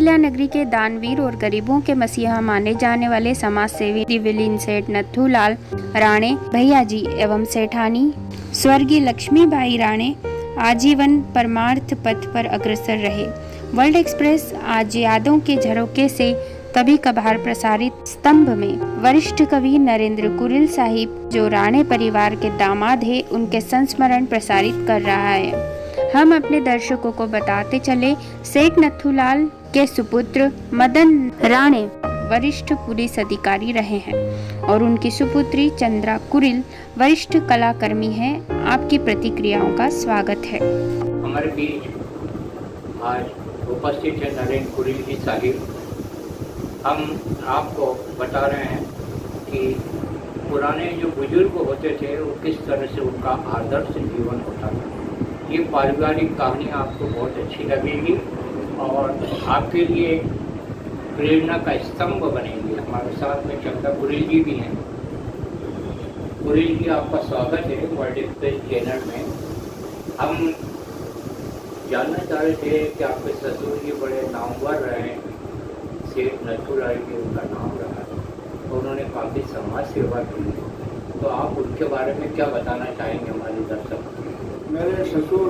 रामलीला नगरी के दानवीर और गरीबों के मसीहा माने जाने वाले समाज सेवी विलीन सेठ नथुलाल राणे भैया जी एवं सेठानी स्वर्गीय लक्ष्मीबाई राणे आजीवन परमार्थ पथ पर अग्रसर रहे। वर्ल्ड एक्सप्रेस आज यादों के झरोके से कभी कभार प्रसारित स्तंभ में वरिष्ठ कवि नरेंद्र कुरिल साहिब जो राणे परिवार के दामाद है उनके संस्मरण प्रसारित कर रहा है। हम अपने दर्शकों को बताते चले सेठ नथुलाल के सुपुत्र मदन राणे वरिष्ठ पुलिस अधिकारी रहे हैं और उनकी सुपुत्री चंद्रा कुरिल वरिष्ठ कलाकर्मी हैं। आपकी प्रतिक्रियाओं का स्वागत है। हमारे बीच आज उपस्थित है नरेंद्र कुरिल जी साहिब। हम आपको बता रहे हैं कि पुराने जो बुजुर्ग होते थे वो किस तरह से उनका आदर्श जीवन होता था। ये पारिवारिक कहानी आपको बहुत अच्छी लगेगी और आपके लिए प्रेरणा का स्तंभ बनेगी। हमारे साथ में चंद्रा कुरिल जी भी हैं। कुरिल जी, आपका स्वागत है वर्ल्ड एक्सप्रेस चैनल में। हम जानना चाह रहे थे कि आपके ससुर जी बड़े नामवर रहे, सेठ नथुलाल जी उनका नाम रहा और उन्होंने काफ़ी समाज सेवा की, तो आप उनके बारे में क्या बताना चाहेंगे हमारे दर्शक? मेरे ससुर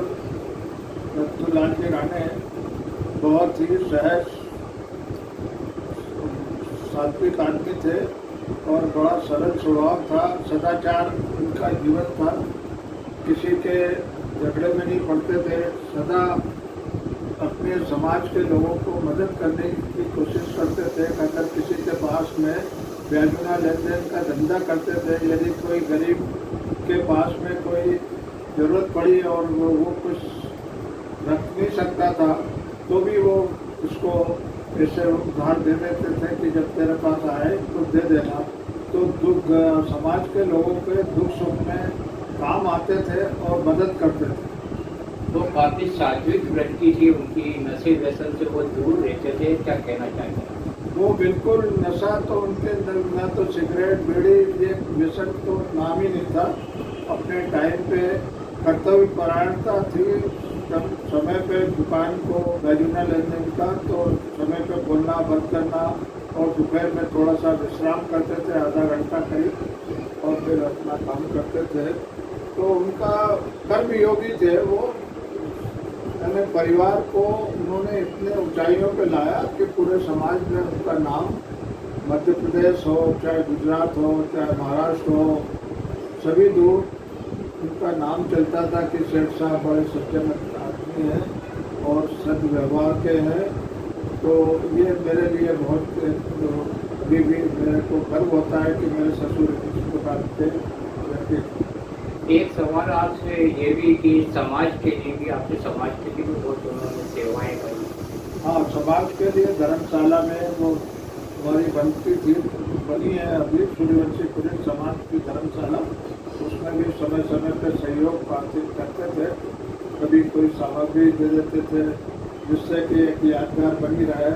नथुलाल जी राणे बहुत ही सहज सात्विक आदमी थे और बड़ा सरल स्वभाव था। सदाचार उनका जीवन था। किसी के झगड़े में नहीं पड़ते थे। सदा अपने समाज के लोगों को मदद करने की कोशिश करते थे। अगर किसी के पास में ब्याजुना लेन देन का धंधा करते थे, यदि कोई गरीब के पास में कोई ज़रूरत पड़ी और वो कुछ रख नहीं सकता था तो भी वो उसको ऐसे उधार दे देते थे कि जब तेरे पास आए तो दे देना। तो दुख समाज के लोगों के दुख सुख में काम आते थे और मदद करते थे। तो काफ़ी सात्विक व्यक्ति थी, उनकी नशे व्यसन से वो दूर रहते थे, क्या कहना चाहेंगे? वो बिल्कुल नशा तो उनके अंदर ना तो सिगरेट बीड़ी ये व्यसन तो नाम ही नहीं था। अपने टाइम पे कर्तव्य परायणता थी। जब समय पे दुकान को बैजुना लेन देन का तो समय पे बोलना बंद करना और दोपहर में थोड़ा सा विश्राम करते थे, आधा घंटा करीब, और फिर अपना काम करते थे। तो उनका कर्मयोगी थे वो। यानी परिवार को उन्होंने इतने ऊंचाइयों पे लाया कि पूरे समाज में उनका नाम, मध्य प्रदेश हो चाहे गुजरात हो चाहे महाराष्ट्र हो, सभी दूर उनका नाम चलता था कि सेठ साहब बड़े सज्जन आदमी हैं और सद्व्यवहार के हैं। तो ये मेरे लिए बहुत अभी भी मेरे को गर्व होता है कि मेरे ससुर इस प्रकार के। एक सवाल आपसे ये भी कि समाज के लिए भी, आपके समाज के लिए भी बहुत उन्होंने सेवाएं करी। हाँ, समाज के लिए धर्मशाला में वो हमारी बनती थी, बनी है अभी सूर्यवंशी कुरिल समाज की धर्मशाला। उसमें भी समय समय पर सहयोग बातचीत करते थे। कभी कोई सामग्री दे देते थे जिससे कि एक यादगार बनी रहे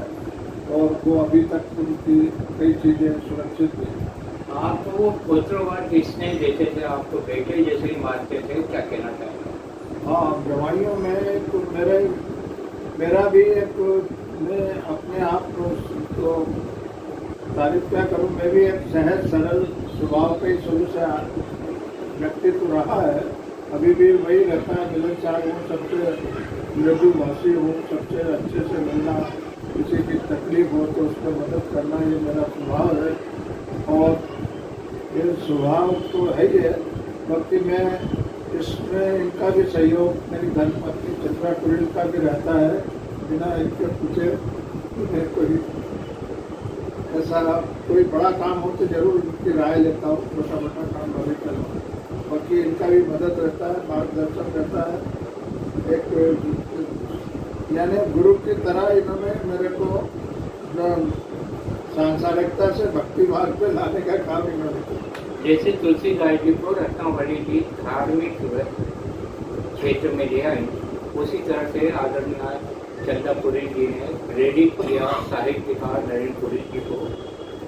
और वो अभी तक उनकी कई चीज़ें सुरक्षित थी। आपको वो पुत्रवाद स्नेह देते थे, आपको बेटे जैसे ही मानते थे, क्या कहना चाहेंगे? हाँ, जवानियों में तो मेरा भी एक, मैं अपने आप को तो तारीफ क्या करूँ, मैं भी एक सहज सरल स्वभाव का ही शुरू से व्यक्तित्व रहा है। अभी भी वही रहता है, मिलनसार हूँ, सबसे मृदुभाषी हूँ, सबसे अच्छे से मिलना, किसी की तकलीफ हो तो उसको मदद करना, ये मेरा स्वभाव है। और ये स्वभाव तो है ही है, बाकी मैं इसमें इनका भी सहयोग, मेरी धर्मपत्नी चंद्रा कुरिल का भी रहता है। बिना इनके पूछे मैं कोई ऐसा कोई बड़ा काम हो तो जरूर इनकी राय लेता हूँ, छोटा मोटा काम अभी करता हूँ। बाकी इनका भी मदद रहता है, मार्गदर्शन रहता है। एक यानी गुरु की तरह इन्होंने मेरे को सांसारिकता से भक्ति मार्ग पे लाने का काम इन्होंने किया। जैसे तुलसीदास जी को रत्नावली जी धार्मिक क्षेत्र में ले आई, उसी तरह से आदरणीय चंद्रा कुरिल जी ने प्रेरित किया साहित्यकार नरेंद्र कुरिल जी को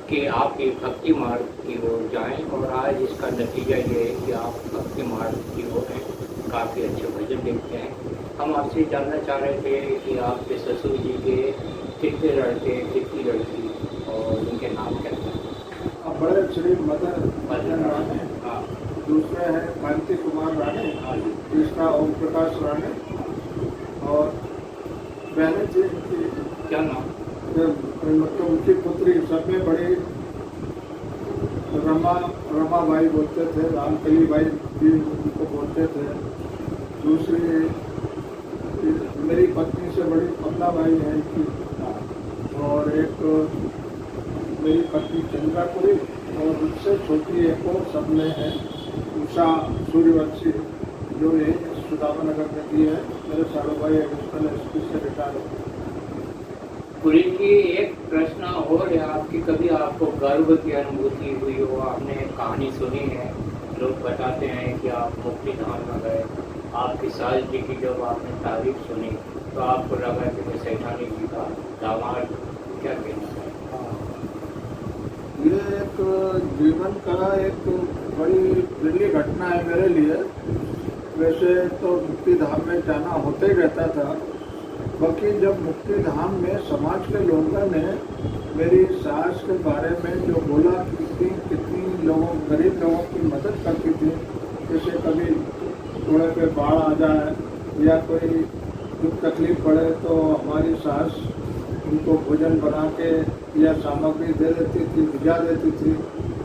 कि आप एक भक्ति मार्ग की ओर जाएं, और आज इसका नतीजा ये है कि आप भक्ति मार्ग की ओर हैं। काफ़ी अच्छे भजन लिखते हैं। हम आपसे जानना चाह रहे थे कि आपके ससुर जी के कितने लड़के, कितनी लड़की और उनके नाम क्या थे? अब बड़े श्री मदन राणे, हाँ दूसरे हैं कांति कुमार राणे, हाँ जी, तीसरा ओम प्रकाश राणे, और बहनें थी इनकी, क्या नाम? मतलब उनकी पुत्री सब में बड़ी रमाबाई बोलते थे, रामकली बाई भी उनको बोलते थे। दूसरी मेरी पत्नी से बड़ी कमलाबाई है इनकी, और एक मेरी पत्नी चंद्रापुरी, और उससे छोटी एक और सब में है उषा सूर्यवंशी, जो यही सुदामा नगर में दी है। मेरे साड़ू भाई एडिशनल एसपी से रिटायर हो गए। पुरी जी, एक प्रश्न और है आपकी, कभी आपको गर्व की अनुभूति हुई हो? आपने कहानी सुनी है, लोग बताते हैं कि आप मुक्ति धाम में गए, आपकी सास जी की जब आपने तारीफ सुनी तो आपको लगा कि मैं सैठानी जी का दामाद, क्या कहना है? ये एक जीवन का एक बड़ी दिल्ली घटना है मेरे लिए। वैसे तो मुक्ति धाम में जाना होते ही रहता था, बाकी जब मुक्ति धाम में समाज के लोगों ने मेरी सास के बारे में जो बोला, कितनी लोगों, गरीब लोगों की मदद करती थी, जैसे कभी थोड़े पे बाढ़ आ जाए या कोई दुख तकलीफ पड़े तो हमारी सास उनको भोजन बना के या सामग्री दे देती थी, भिजा देती थी।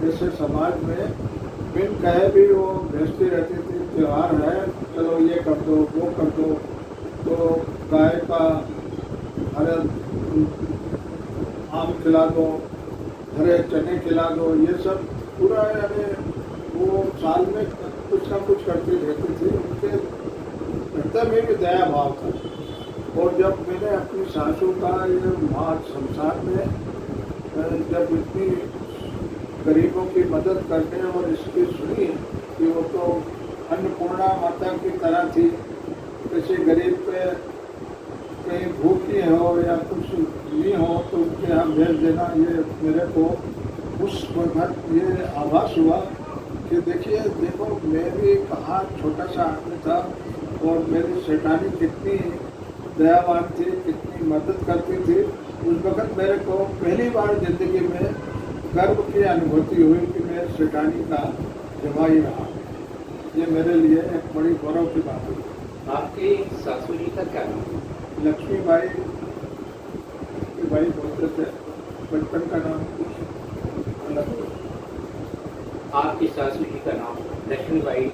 जैसे समाज में बिन कहे भी वो भेजती रहती थी, त्यौहार है चलो ये कर दो, वो कर दो, तो गाय का हरे आम खिला दो, हरे चने खिला दो, ये सब पूरा यानी वो साल में कुछ ना कुछ करती रहती थी। उनके हृदय में भी दया भाव था। और जब मैंने अपनी सासू का ये माँ संसार में जब इतनी गरीबों की मदद करने और इसकी सुनी कि वो तो अन्नपूर्णा माता की तरह थी, किसी गरीब पे कहीं भूखी हो या कुछ नहीं हो तो उनके यहाँ भेज देना, ये मेरे को उस वक्त ये आभास हुआ कि देखो मैं भी कहाँ छोटा सा आदमी था और मेरी सेठानी कितनी दयावान थी, कितनी मदद करती थी। उस वक्त मेरे को पहली बार जिंदगी में गर्व की अनुभूति हुई कि मैं सेठानी का जवाई रहा। ये मेरे लिए एक बड़ी गौरव की बात हुई। आपकी सासू जी का क्या नाम? लक्ष्मीबाई बोलते थे, बचपन का नाम कुछ अलग हो। आपकी सासू जी का नाम लक्ष्मीबाई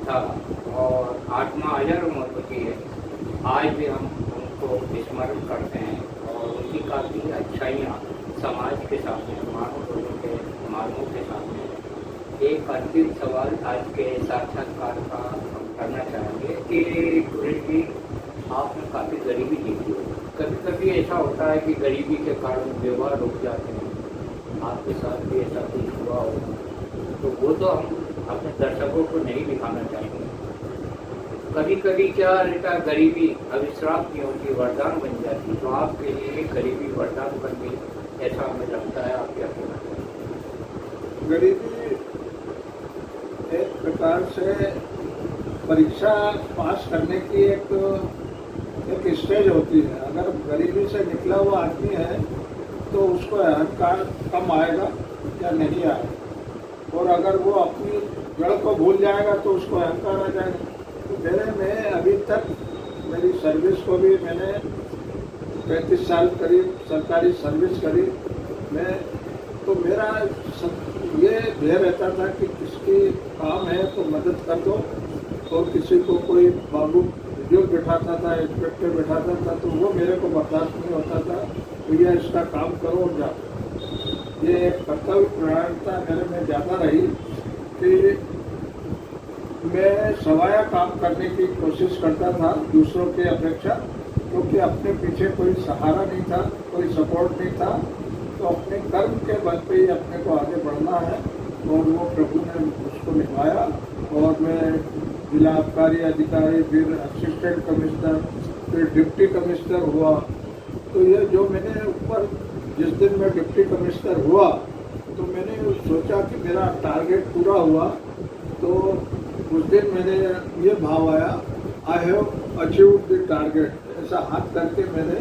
था और आत्मा अजर उम्र होती है। आज भी हम उनको स्मरण करते हैं और उनकी काफ़ी अच्छाइयाँ समाज के सामने, मानव लोगों के मानवों के सामने। एक अंतिम सवाल आज के साक्षात्कार का हम करना चाहेंगे कि सुरेश जी, आपने काफ़ी गरीबी देखी हो। कभी कभी ऐसा होता है कि गरीबी के कारण व्यवहार रुक जाते हैं, आपके साथ भी ऐसा कुछ हुआ हो तो वो तो हम अपने दर्शकों को नहीं दिखाना चाहेंगे। कभी कभी क्या रहता है, गरीबी अविश्राप नहीं होती, वरदान बन जाती, तो आपके लिए गरीबी वरदान बन गई, ऐसा हमें लगता है। आप क्या कहना चाहेंगे? गरीबी एक प्रकार से परीक्षा पास करने की एक स्टेज होती है। अगर गरीबी से निकला हुआ आदमी है तो उसको अहंकार कम आएगा या नहीं आएगा, और अगर वो अपनी जड़ को भूल जाएगा तो उसको अहंकार आ जाएगा। तो मेरे में अभी तक मेरी सर्विस को भी मैंने 35 साल करीब सरकारी सर्विस करी मैं, तो मेरा ये ध्येय रहता था कि किसकी काम है तो मदद कर दो, और किसी को कोई बाबू बुजुर्ग बैठाता था, इंस्पेक्टर बैठाता था तो वो मेरे को बर्दाश्त नहीं होता था, भैया इसका काम करो और जाओ। ये एक कर्तव्य प्रणालिता मेरे में ज़्यादा रही कि मैं सवाया काम करने की कोशिश करता था दूसरों की अपेक्षा, क्योंकि अपने पीछे कोई सहारा नहीं था, कोई सपोर्ट नहीं था, तो अपने कर्म के बल पे ही अपने को आगे बढ़ना है, और वो प्रभु ने उसको निभाया। और मैं जिला आबकारी अधिकारी, फिर असिस्टेंट कमिश्नर, फिर डिप्टी कमिश्नर हुआ। तो ये जो मैंने ऊपर जिस दिन मैं डिप्टी कमिश्नर हुआ तो मैंने सोचा कि मेरा टारगेट पूरा हुआ, तो उस दिन मैंने ये भाव आया, I have achieve the target, ऐसा हाथ करके मैंने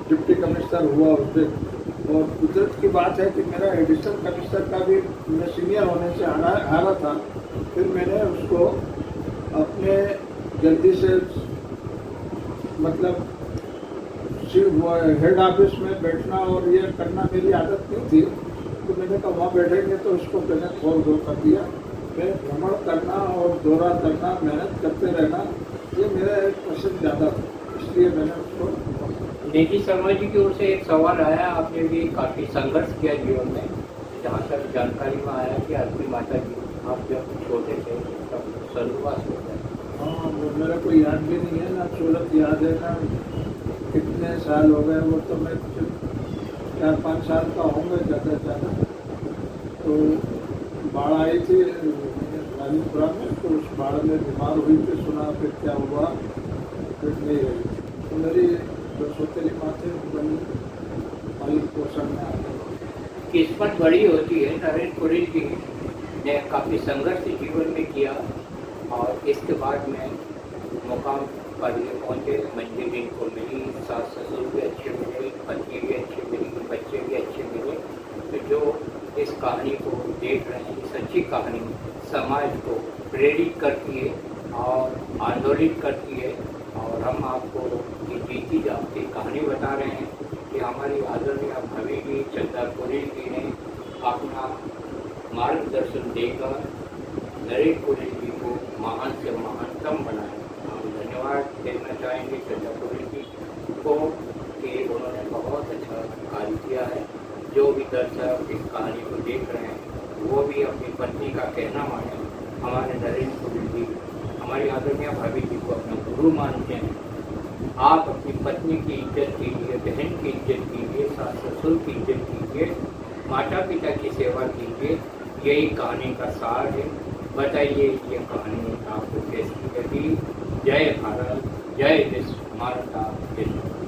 डिप्टी कमिश्नर हुआ उस दिन। और कुदरत की बात है कि मेरा एडिशनल कमिश्नर का भी मैं सीनियर होने से हारा था। फिर मैंने उसको अपने जल्दी से मतलब हेड ऑफिस में बैठना और ये करना मेरी आदत नहीं थी, तो मैंने कहा वहाँ बैठेंगे तो उसको मैंने खोल दो कर दिया। मैं भ्रमण करना और दौरा करना, मेहनत करते रहना, ये मेरा एक पसंद ज़्यादा था, इसलिए मैंने उसको। नेगी शर्मा जी की ओर से एक सवाल आया, आपने भी काफ़ी संघर्ष किया जीवन में, जहाँ तक जानकारी में आया कि आपकी माता जी आप जब छोटे थे तब स्वर्गवास हो गए। हाँ, वो मेरा कोई याद भी नहीं है, ना सूरत याद है, ना कितने साल हो गए। वो तो मैं 4-5 साल का होंगे ज़्यादा से ज़्यादा। तो बाढ़ आई थी रानीपुरा में, तो उस बाढ़ में बीमार हुई थी, सुना फिर क्या हुआ, फिर नहीं रही। तो मेरी जो सौतेली माँ थे बनी पालन पोषण में आ गई। किस्मत बड़ी होती है। नरेंद्र कुरेल जी ने काफ़ी संघर्ष जीवन में किया और इसके बाद में मुकाम पर ये पहुँचे, मंजिल इनको मिली, सास ससुर भी अच्छे मिले, पत्नी भी अच्छी मिली, बच्चे भी अच्छे मिले। तो जो इस कहानी को देख रहे हैं, इस अच्छी कहानी समाज को प्रेरित करती है और आंदोलित करती है। और हम आपको ये जीती जागती कहानी बता रहे हैं कि हमारी आदरणीय भाभी जी चंदा कुरेल जी ने अपना मार्गदर्शन देकर नरेंद्र कुरेल जी को महान से महानतम बनाया। हम धन्यवाद देना चाहेंगे चंदा कुरेल जी को कि उन्होंने बहुत अच्छा कार्य किया है। जो भी दर्शक इस कहानी को देख रहे हैं वो भी अपनी पत्नी का कहना माने। हमारे नरेंद्र कुरेल जी हमारी आदरणीय भाभी जी को अपना गुरु मानते हैं। आप अपनी पत्नी की इज्जत कीजिए, बहन की इज्जत कीजिए, सास ससुर की इज्जत कीजिए, माता पिता की सेवा कीजिए। यही कहानी का सार है। बताइए ये कहानी आपको कैसी लगी। जय भारत, जय विश्व, माता पिता।